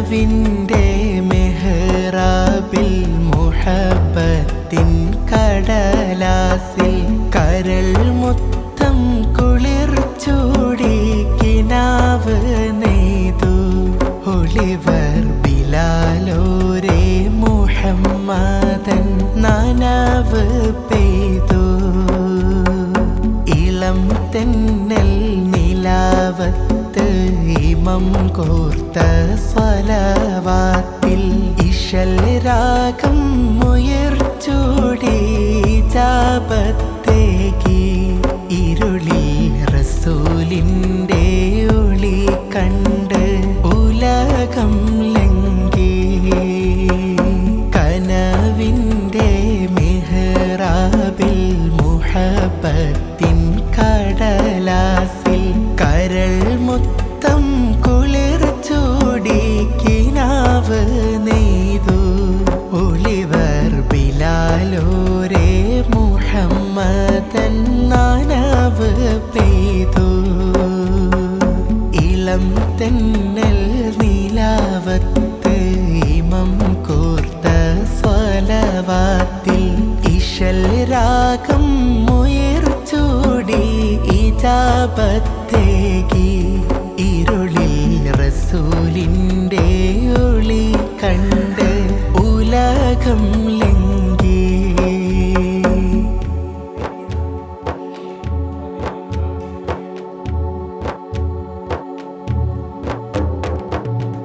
കനവിൻ്റെ മെഹ്റാബിൽ മുഹബ്ബത്തിൻ കടലാസിൽ കരൾ മുത്തം കുളിർ ചൂടി കിനാവ് നെയ്തു ഒളിവർ ബിലാലോരേ മുഹമ്മദൻ നനവ് പെയ്തു ഇളം തെന്നൽ നിലാവത്ത് ഇമം കോർത്ത സ്വലവാത്തിൽ ഇശൽ രാഗം ഉയർച്ചൂടി ജാബത്തേകി ഇരുളിൽ റസൂലിൻ്റെ ഒളി കണ്ട് ഉലകം ലംഘി കനവിൻ്റെ മെഹ്റാബിൽ മുഹബ്ബത്തിൻ കടലാസിൽ കരൾ മുത്തം കുളിർ ചൂടി കിനാവ് നെയ്തു ഒളിവർ ബിലാലോരേ മുഹമ്മദൻ നനവ് പെയ്തു ഇളം തെന്നൽ നിലാവത്ത് ഇമം കോർത്ത സ്വലവാത്തിൽ ഇശൽ രാഗം ഉയർച്ചൂടി ഇജാബത്തേകി ഇരുളിൽ റസൂലിൻ്റെ ഒളി കണ്ട് ഉലകം ലംഘി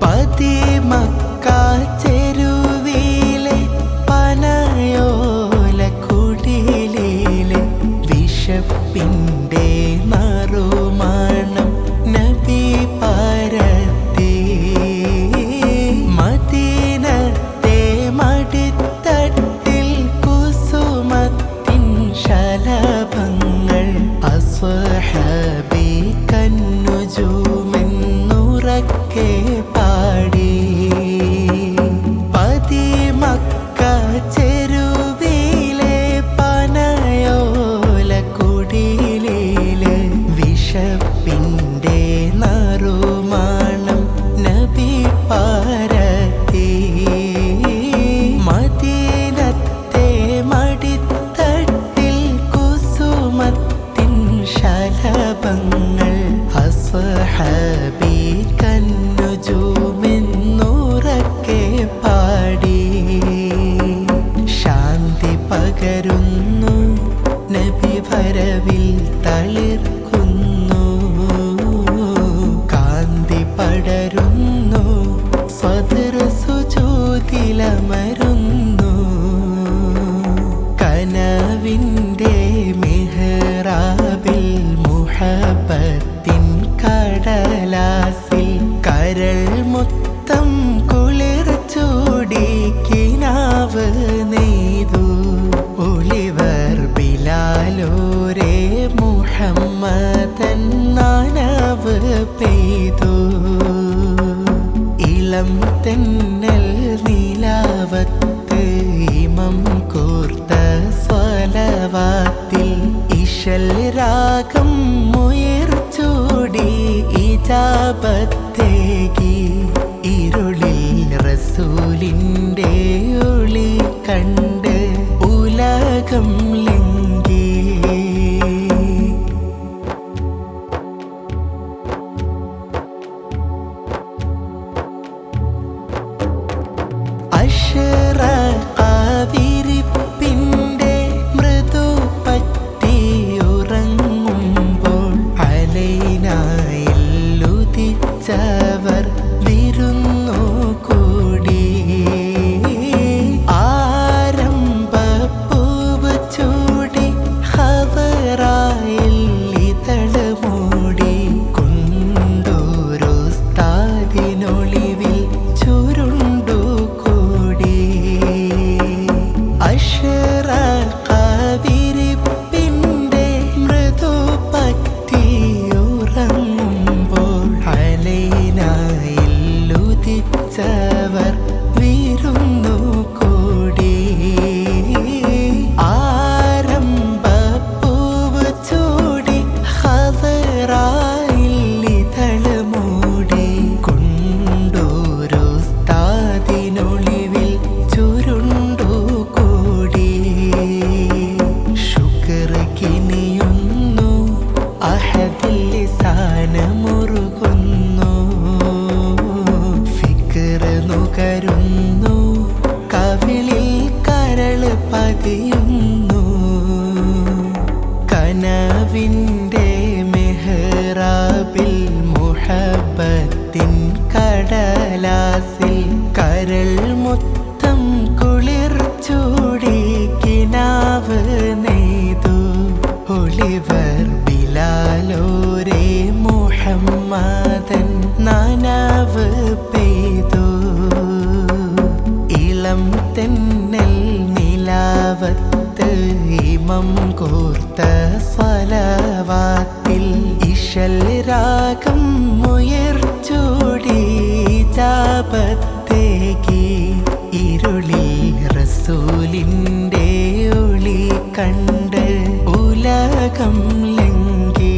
പതിമക്ക ചെരുവിലെ പനയോല കുടിലിലെ വിശപ്പിൻ്റെ നറുമണം നബി പരത്തി മദീനത്തെ മടിത്തട്ടിൽ കുസുമത്തിൻ ശലഭങ്ങൾ അസ്വഹാബി കന്നുജൂമെന്നുറക്കെ പാടി പതിമക്ക ചെരുവിലെ പനയോല കുടിലിലെ വിശപ്പിൻ്റെ നറുമണം നബി പരത്തി മദീനത്തെ മടിത്തട്ടിൽ കുസുമത്തിൻ ശലഭങ്ങൾ അസ്വഹാബി കന്നുജൂമെന്നുറക്കെ പാടി ശാന്തി പകരുന്നു നബി വരവിൽ തളിർക്കുന്നു കാന്തി പടരുന്നു സ്വദർ സുജൂദിലമരുന്നു കനവിൻ്റെ മെഹ്റാബിൽ മുഹബ്ബത്തിൻ കടലാസിൽ കരൾ മുത്തം കുളിർ ചൂടി കിനാവ് നെയ്തു ഒളിവർ ബിലാലോരേ മുഹമ്മദൻ നനവ് പെയ്തു ഇളം തെന്നൽ നിലാവത്ത് ഇമം കോർത്ത സ്വലവാത്തിൽ ഇശൽ രാഗം ഉയർച്ചൂടി ഇജാബത്തേകി ഇരുളിൽ റസൂലിൻ്റെ ഒളി കണ്ട് ഉലകം ലംഘി വിരിപ്പിൻ്റെ മൃദു പറ്റിയുറങ്ങുമ്പോൾ അലൈനായില്ലുദിച്ചവർ വിരുന്നു കൂടി ആരംഭപ്പൂവ് ചൂടി ഇമം കോർത്ത സ്വലവാത്തിൽ ഇശൽ രാഗം ഉയർച്ചൂടി ജാപത്തേക്ക് ഇരുളിൽ റസൂലിൻ്റെ ഒളി കണ്ട് ഉലകം ലംഘി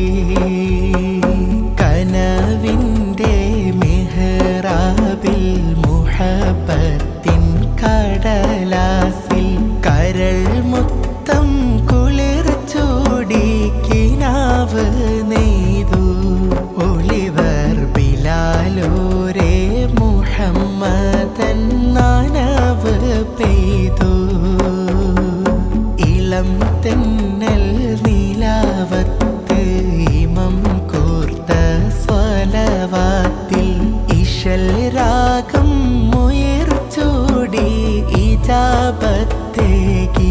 കനവിൻ്റെ മെഹ്റാബിൽ മുഹബത്തിൻ കടലാസിൽ കരൾ മുത്തം കുളിർ ചൂടി കിനാവ് നെയ്തു ഒളിവർ ബിലാലോരേ മുഹമ്മദൻ നനവ് പെയ്തു ഇളം തെന്നൽ നിലാവത്ത് ഇമം കോർത്ത സ്വലവാത്തിൽ ഇശൽ രാഗം ഉയർച്ചൂടി ഇജാബത്തേക്ക്